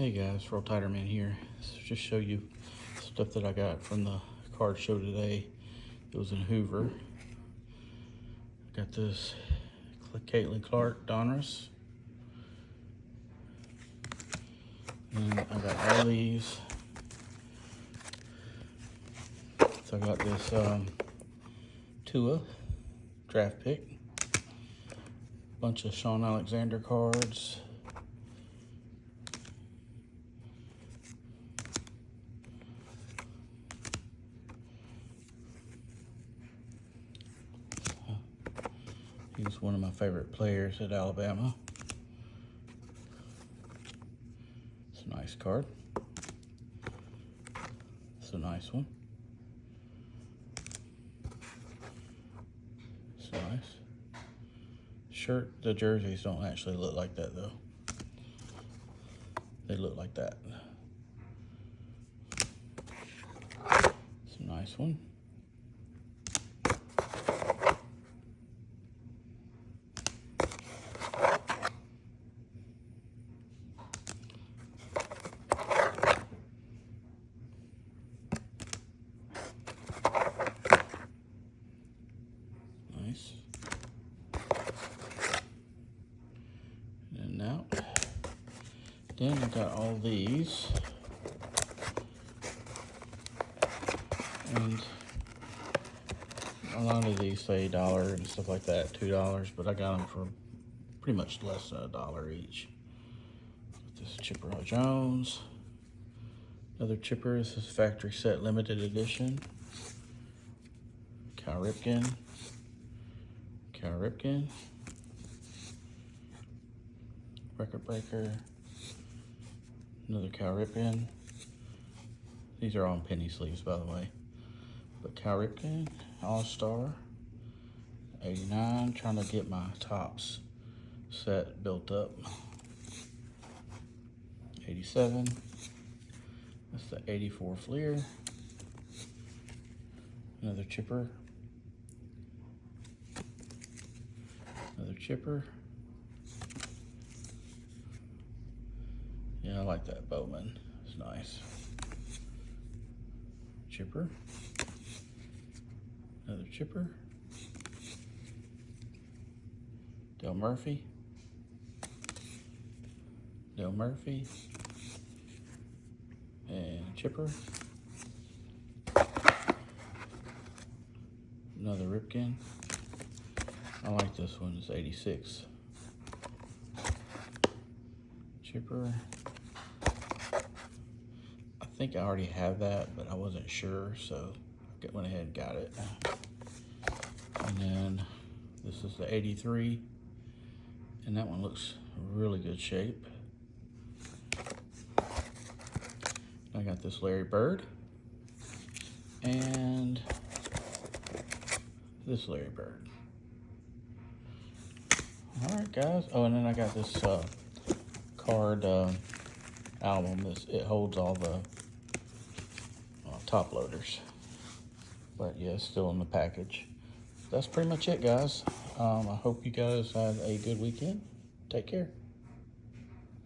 Hey guys, Real Tighter Man here. So just show you stuff that I got from the card show today. It was in Hoover. Got this Caitlin Clark Donruss. And I got all these. So I got this Tua draft pick. Bunch of Sean Alexander cards. He was one of my favorite players at Alabama. It's a nice card. It's a nice one. It's nice. Shirt, the jerseys don't actually look like that though. They look like that. It's a nice one. Nice. And now, then I got all these. And a lot of these say $1 and stuff like that, $2, but I got them for pretty much less than $1 each. This Chipper Jones. Another Chipper. This is factory set limited edition. Cal Ripken. Record breaker. Another Cal Ripken. These are on penny sleeves, by the way. But Cal Ripken, All-Star, 89. Trying to get my Topps set built up. 87. That's the 84 Fleer. Another Chipper. Another Chipper. Yeah, I like that Bowman. It's nice. Chipper. Another Chipper. Dale Murphy. And Chipper. Another Ripken. I like this one, it's 86. Chipper. I think I already have that, but I wasn't sure, so I went ahead and got it. And then this is the 83, and that one looks really good shape. I got this Larry Bird, and this Larry Bird. All right, guys. Oh, and then I got this card album. It holds all the top loaders. But yeah, it's still in the package. That's pretty much it, guys. I hope you guys have a good weekend. Take care.